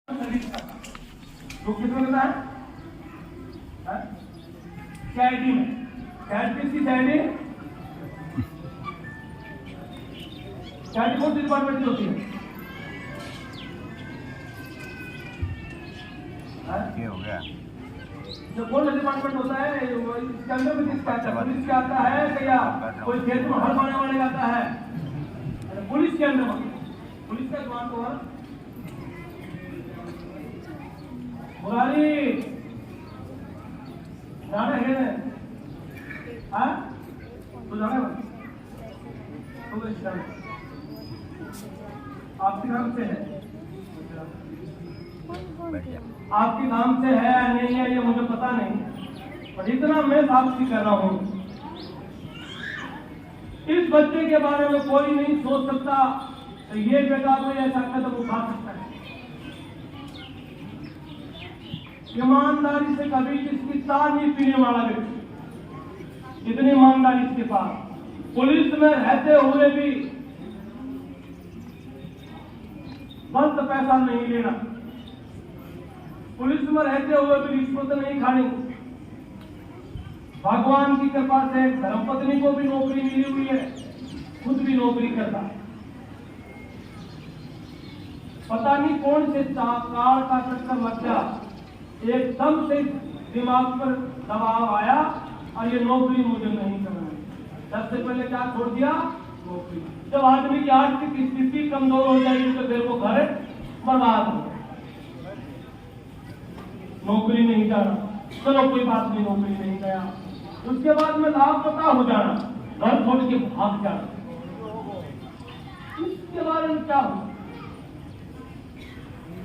तो कितना लेता है? सीआईडी में किसकी सीआईडी कौन सी डिपार्टमेंट की होती है? ये हो गया जो कौन सा डिपार्टमेंट होता है इसके अंदर में किसका आता है? पुलिस का आता है या कोई खेत में हल पाने वाले का आता है? पुलिस के अंदर में पुलिस का जवान को मुरारी जाना है हाँ तो जाना है तो आपके नाम से है आपके नाम से है या नहीं है ये मुझे पता नहीं पर इतना मैं साबित कर रहा हूं इस बच्चे के बारे में कोई नहीं सोच सकता तो ये बेटा कोई ऐसा कदम उठा सकता है। ईमानदारी से कभी किसकी तार नहीं पीने वाला व्यक्ति इतनी ईमानदारी इसके पास पुलिस में रहते हुए भी गलत पैसा नहीं लेना पुलिस में रहते हुए भी रिश्वत नहीं खानी भगवान की कृपा से धर्मपत्नी को भी नौकरी मिली हुई है खुद भी नौकरी करता पता नहीं कौन से कार का चक्कर लग गया एकदम से दिमाग पर दबाव आया और ये नौकरी मुझे नहीं करना है सबसे पहले क्या छोड़ दिया नौकरी जब आदमी की आर्थिक स्थिति कमजोर हो जाएगी तो फिर वो घर बर्बाद हो नौकरी नहीं जाना चलो कोई बात नहीं नौकरी नहीं गया उसके बाद में लापता हो जाना घर छोड़ के भाग जाना इसके बारे में क्या हो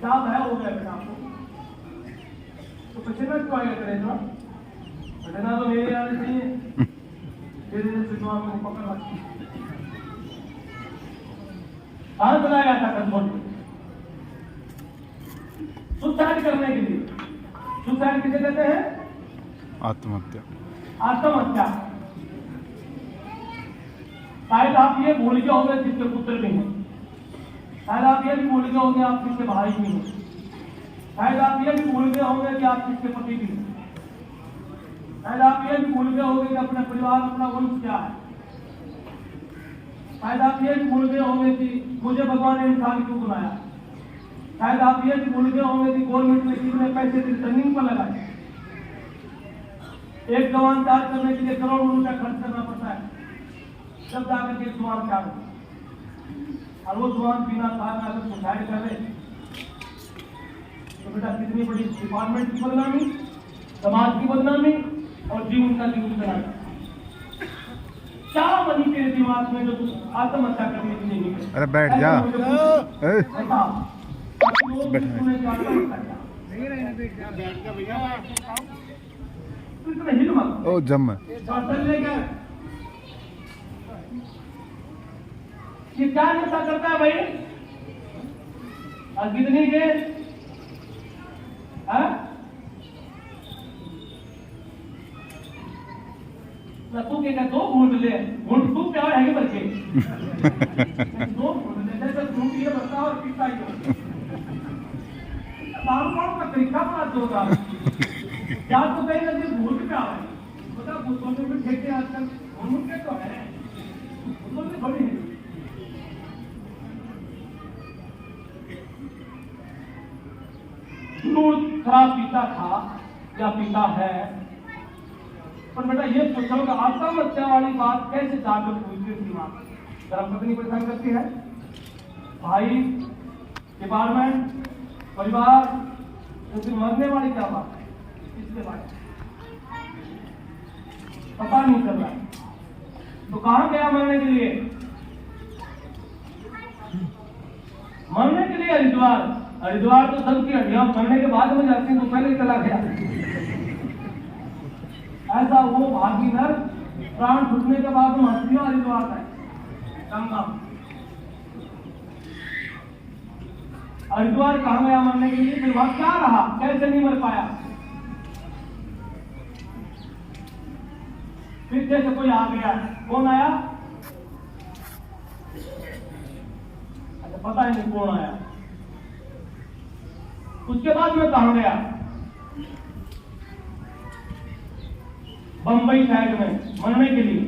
क्या भय हो गया बेटा आपको तो पसीना क्यों आया करेगा पसीना तो मेरे याद चाहिए धीरे धीरे सिद्धवा को पकड़ रखी कहां बनाया गया था कंट्रोल सुसाइड करने के लिए सुसाइड किसे कहते हैं आत्महत्या आत्महत्या शायद आप ये भूल गए होंगे किसके पुत्र भी हैं शायद आप ये भी भूल गए होंगे आप किसके भाई भी हैं शायद आप ये भी भूल गए होंगे कि आप किसके पति भी हैं शायद आप ये भी भूल गए होंगे कि अपना परिवार अपना वंश क्या है शायद आप ये भी भूल गए होंगे कि मुझे भगवान ने इंसान क्यों बनाया शायद आप ये भी भूल गए होंगे कि गवर्नमेंट ने कितने पैसे ट्रेनिंग पर लगाए एक जवान तैयार करने के लिए करोड़ों रुपया खर्च करना पड़ता है जब जाकर के जवान तैयार हो और वो जवान बिना साथ अगर सुसाइड कर रहे तो बेटा कितनी बड़ी डिपार्टमेंट की बदनामी समाज की बदनामी और जीवन का जीवन कराना क्या बनी तेरे दिमाग में जो तू आत्महत्या करने के लिए निकले अरे बैठ जा ओ जम ये क्या नशा करता है भाई और कितनी के तू क्या दो घूट ले घूट तू प्यार है बच्चे दो घूट ले जैसे घूट ये बता और पीता ही दारू का तरीका बड़ा जोरदार क्या तो कहीं ना घूट प्यार है बता भूतों में भी ठेके आजकल घूट के तो है भूतों में थोड़ी है दूध खराब पीता था या पीता है पर बेटा ये सोचो कि आत्महत्या वाली बात कैसे जागरूक हुई थी दिमाग धर्मपत्नी परेशान करती है भाई डिपार्टमेंट परिवार तो फिर मरने वाली क्या बात है इसके बारे पता नहीं चल रहा तो कहां गया मरने के लिए हरिद्वार तो सबकी हड्डियां मरने के बाद में जाती तो पहले चला गया ऐसा वो भागी नर प्राण छूटने के बाद में हस्तियों हरिद्वार है गंगा हरिद्वार कहां गया मरने के लिए फिर वहां क्या रहा कैसे नहीं मर पाया पीछे से कोई आ गया कौन आया अच्छा पता ही नहीं कौन आया उसके बाद मैं कहाँ गया, बंबई साइड में मरने के लिए।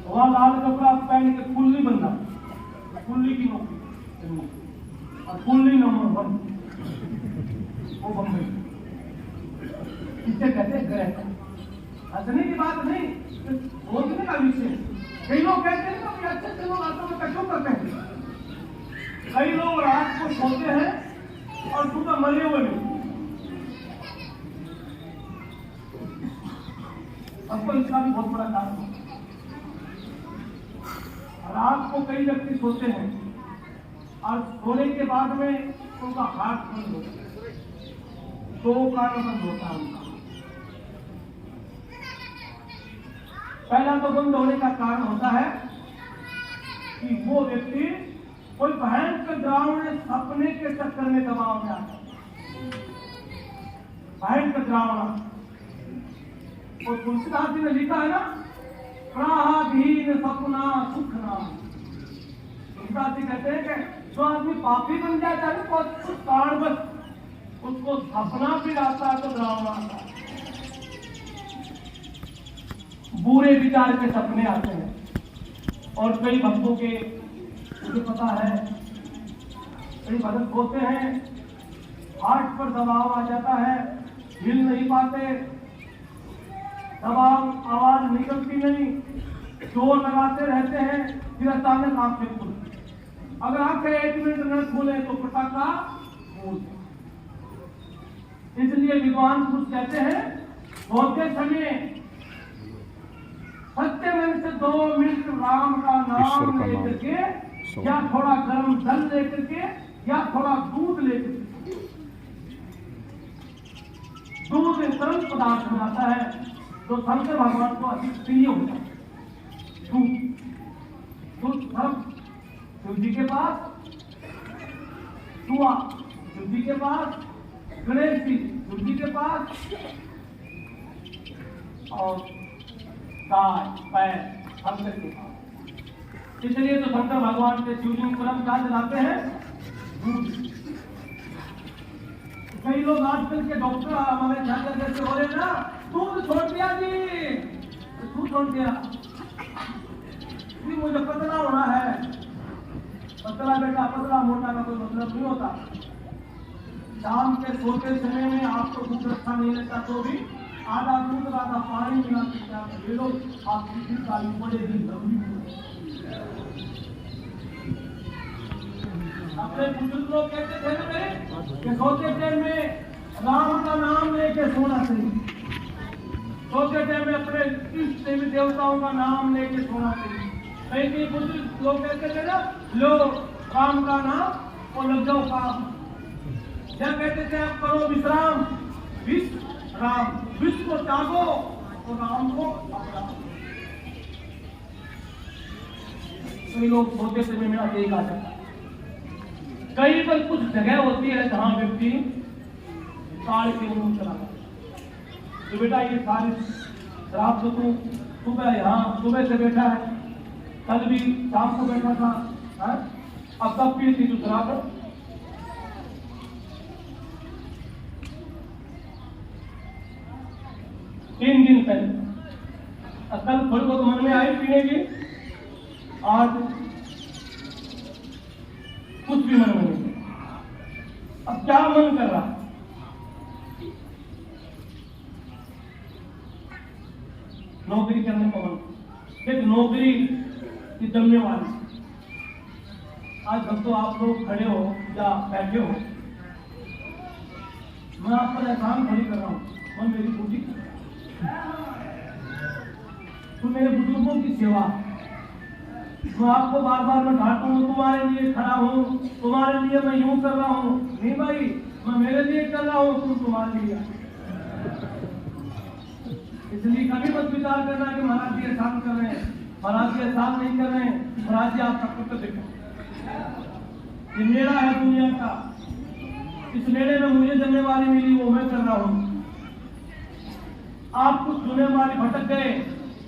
वहां लाल कपड़ा पहन के कुल्ली बनना, कुल्ली की नौकरी और कुल्ली नंबर 1 वो बंबई। इसे कहते हैं ग्रह। हंसने की बात नहीं, सोचने का विषय। कई लोग कहते हैं कि अच्छे लोग रातों में क्यों करते हैं। कई लोग रात को सोते हैं और सुबह मरे हुए नहीं। सबको इसका भी बहुत बड़ा कारण है। रात को कई व्यक्ति सोते हैं और सोने के बाद में उनका हार्ट बंद होता है, दो कारण बंद होता है उनका। पहला तो बंद होने का कारण होता है कि वो व्यक्ति कोई भयंकर डरावने सपने के चक्कर में दबाव में आता है। भयंकर डरावना। और तुलसीदास जी ने लिखा है ना, प्राहाधीन सपना सुख नाम। तुलसीदास जी कहते हैं कि जो आदमी पापी बन जाता है तो कुछ कारणवश उसको सपना भी आता है तो डरावना आता है, बुरे विचार के सपने आते हैं। और कई भक्तों के, मुझे पता है, कई भक्त होते हैं, हार्ट पर दबाव आ जाता है, हिल नहीं पाते, दबाव आवाज निकलती नहीं, जोर लगाते रहते हैं, फिर अचानक आंखें खुलती। अगर आंखें 1 मिनट न खुले तो पटाखा फूट। इसलिए विद्वान पुरुष कहते हैं, सोते समय सत्य मन से 2 मिनट राम का नाम लेकर के, या थोड़ा गर्म जल लेकर के, या थोड़ा दूध लेकर के। दूध तरल पदार्थ में आता है तो शंकर भगवान को अधिक प्रिय होता है। दूध धर्म शिव जी के पास, सुआ शिव जी के पास, गणेश जी शिव जी के पास, और गाय पैर शंकर के पास। इसलिए तो शंकर भगवान के शिव जी परम क्या जलाते हैं, दूध। कई लोग आजकल के डॉक्टर हमारे झाकर जैसे हो रहे ना, दूध छोड़ दिया जी, दूध छोड़ दिया जी, मुझे पतला होना है। पतला बेटा पतला मोटा का कोई मतलब नहीं होता। शाम के सोते समय में आपको दूध अच्छा नहीं लगता तो भी आधा दूध आधा पानी मिला सकता है, लोग आपकी गाली पड़ेगी लंबी। अपने बुजुर्ग लोग कहते थे ना मेरे कि सोते टाइम में राम का नाम लेके सोना चाहिए, सोते टाइम में अपने इष्ट देवी देवताओं का नाम लेके सोना चाहिए। कई बुजुर्ग लोग कहते थे ना, लो राम का नाम और लग जाओ काम। जब कहते थे आप करो विश्राम, राम विश्व को त्यागो और राम को अपना। कई लोग सोते समय में यही कहा जाता है। कई पर कुछ जगह होती है जहां व्यक्ति काल के मुंह चला जाता। तो बेटा ये सारी शराब तो तू सुबह यहाँ सुबह से बैठा है, कल भी शाम को बैठा था, है? अब कब पी थी तू शराब? 3 दिन पहले। कल थोड़ी बहुत मन में आई पीने की, आज कुछ भी मन में नहीं। अब क्या मन कर रहा? नौकरी करने का मन, एक नौकरी की जमने वाली। आज जब तो आप लोग खड़े हो या बैठे हो, मैं आप पर एहसान खड़ी कर रहा हूं, मैं मेरी ड्यूटी कर रहा हूं, तो मेरे बुजुर्गों की सेवा। मैं आपको बार बार मैं ढांटूं, तुम्हारे लिए खड़ा हूं, तुम्हारे लिए मैं यूं कर रहा हूं। नहीं भाई, मैं मेरे लिए कर रहा हूं, तुम तुम्हारे लिए। इसलिए कभी मत विचार करना कि महाराज जी एहसान कर रहे हैं, महाराज जी एहसान नहीं कर रहे हैं, महाराज जी आपका कर्तव्य देखो। ये मेरा है दुनिया का, इस मेले में मुझे जिम्मेवारी मिली वो मैं कर रहा हूं। आप कुछ सुने वाले भटक गए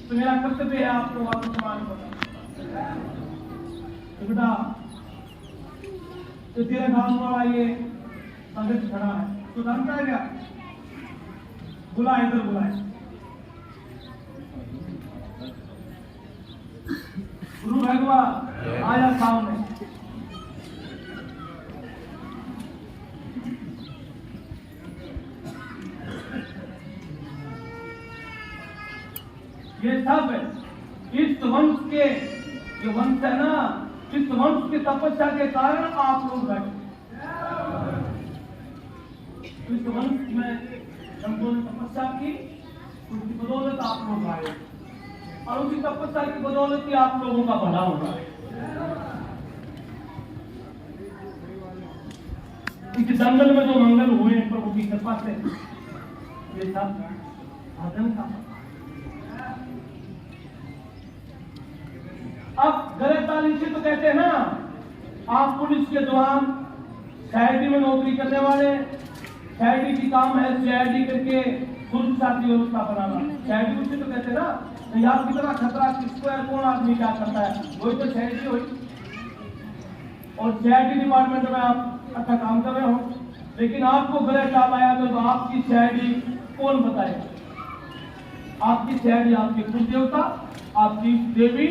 तो मेरा कर्तव्य है आपको वापस मार्ग बताना। तो बेटा तो तेरे गांव वाला ये संगत खड़ा है तो जानता है क्या? बुला, इधर बुलाए। गुरु भगवान आया सामने। ये सब इस वंश के, जो वंश है ना, इस वंश की तपस्या के कारण आप लोग बैठे। इस वंश में हमको तपस्या की, उसकी बदौलत आप लोग आए और उसी तपस्या की बदौलत ही आप लोगों का भला होगा। इस जंगल में जो मंगल हुए प्रभु की कृपा से, ये सब साधन का। अब गलत तालीम से तो कहते हैं ना, आप पुलिस के जवान, सीआईडी में नौकरी करने वाले, सीआईडी की काम है सीआईडी करके सुरक्षा की व्यवस्था बनाना। सीआईडी उसे तो कहते हैं ना, तो आप कितना खतरा किसको है, कौन आदमी क्या करता है, वही तो सीआईडी हुई। और सीआईडी डिपार्टमेंट में आप अच्छा काम कर रहे हो, लेकिन आपको गलत काम आया तो आपकी सीआईडी कौन बताएगा? आपकी सीआईडी आपके कुल देवता, आपकी देवी,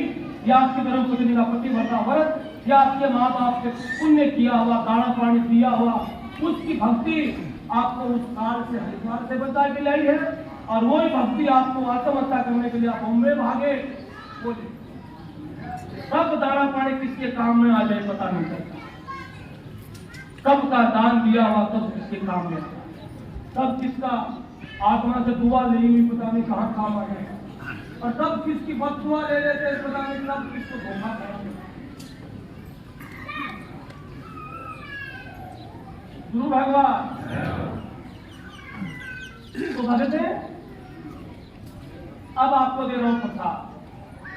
या आपकी धर्म पत्नी का पतिव्रता व्रत, या आपके माँ बाप के पुण्य किया हुआ दाना पानी दिया हुआ उसकी भक्ति आपको उस काल से, हरिद्वार से बचा के लाई है। और वही भक्ति आपको आत्महत्या करने के लिए आप बॉम्बे भागे। कब दाना पानी किसके काम में आ जाए पता नहीं चलता, कब का दान दिया हुआ कब किसके काम में, कब किसका आत्मा से दुआ ली हुई पता नहीं कहाँ काम आ जाए, और तब किसकी बददुआ ले लेते पता नहीं, तब किसको धोखा करेंगे। गुरु भगवान तो भगत है। अब आपको दे रहा हूं प्रसाद।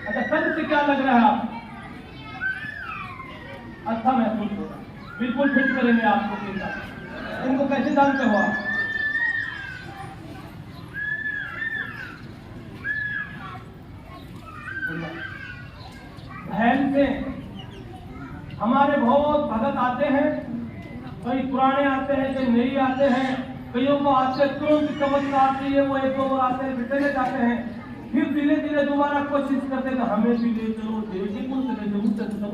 अच्छा, कल से क्या लग रहा है? आप अच्छा महसूस हो रहा है, बिल्कुल फिट करेंगे आपको चिंता। इनको कैसे जानते हो आप? बहन से हमारे बहुत भगत आते हैं, कई पुराने आते हैं, कई नई आते हैं, कईयों को आते तुरंत कवच आती है, वो एक दो बार आते हैं, फिर जाते हैं, फिर धीरे धीरे दोबारा कोशिश करते हैं हमें भी ले चलो, देवी को चले जरूर से चलो।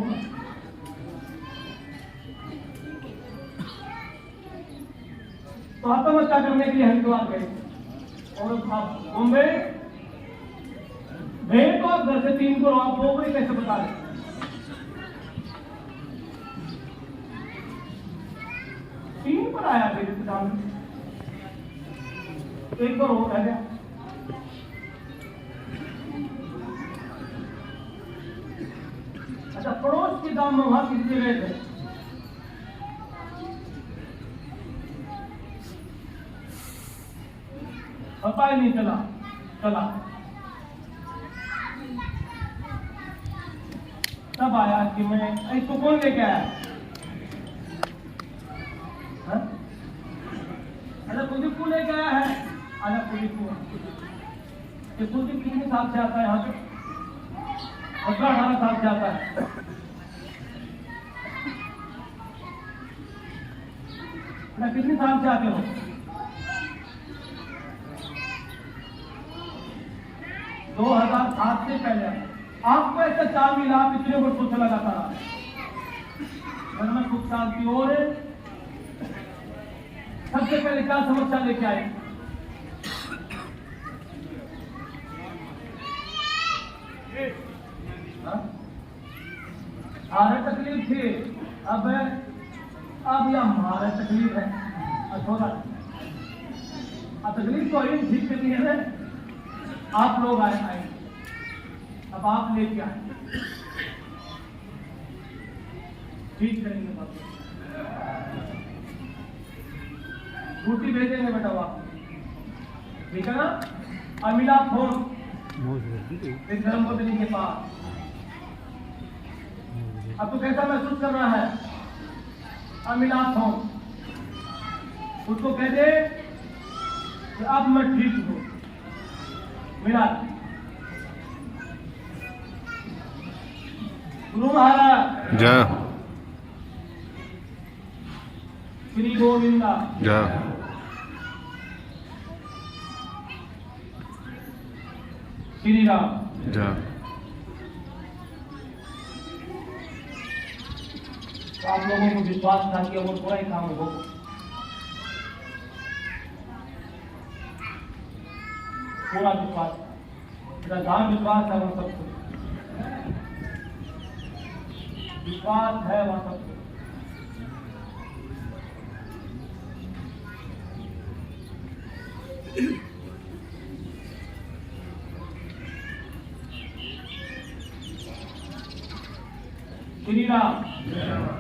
तो आत्महत्या करने के लिए हरिद्वार गए और बॉम्बे भेड़ को घर से 3 को आप बोबरी कैसे बता रहे? तीन पर आया रिश्तेदार, एक बार हो गया। अच्छा, पड़ोस के गांव में वहां किसके गए थे? पता ही नहीं चला तब आया कि मैं इसको कौन लेके आया? अरे कुलदीप को लेके आया है। अरे कुलदीप को, कुलदीप कितने साल से आता है यहाँ पे? 18 साल से आता है। कितने साल से आते हो? 2007 से पहले। आपको ऐसा 4 मिला, आप इतने वर्षों से लगाता रहा, घर में सुख शांति हो रहे। सबसे पहले क्या समस्या लेके आए? हमारे तकलीफ थी, अब यह हमारे तकलीफ है। थोड़ा तकलीफ तो ही ठीक करनी है। आप लोग आए, अब आप लेके आए, ठीक करेंगे बात। रोटी भेजेंगे बेटा आप, ठीक है ना? अमिला फोन एक धर्मपत्नी के पास। अब तो कैसा महसूस कर रहा है? अमिला फोन उसको कह दे कि अब मैं ठीक हूं। मिला गुरु महाराज जय श्री गोविंदा जय श्री राम। जय। तो आप लोगों को विश्वास था कि वो पूरा ही काम हो, पूरा विश्वास था, जहाँ विश्वास है वहाँ सब कुछ, विश्वास है वहाँ सब कुछ। श्री राम।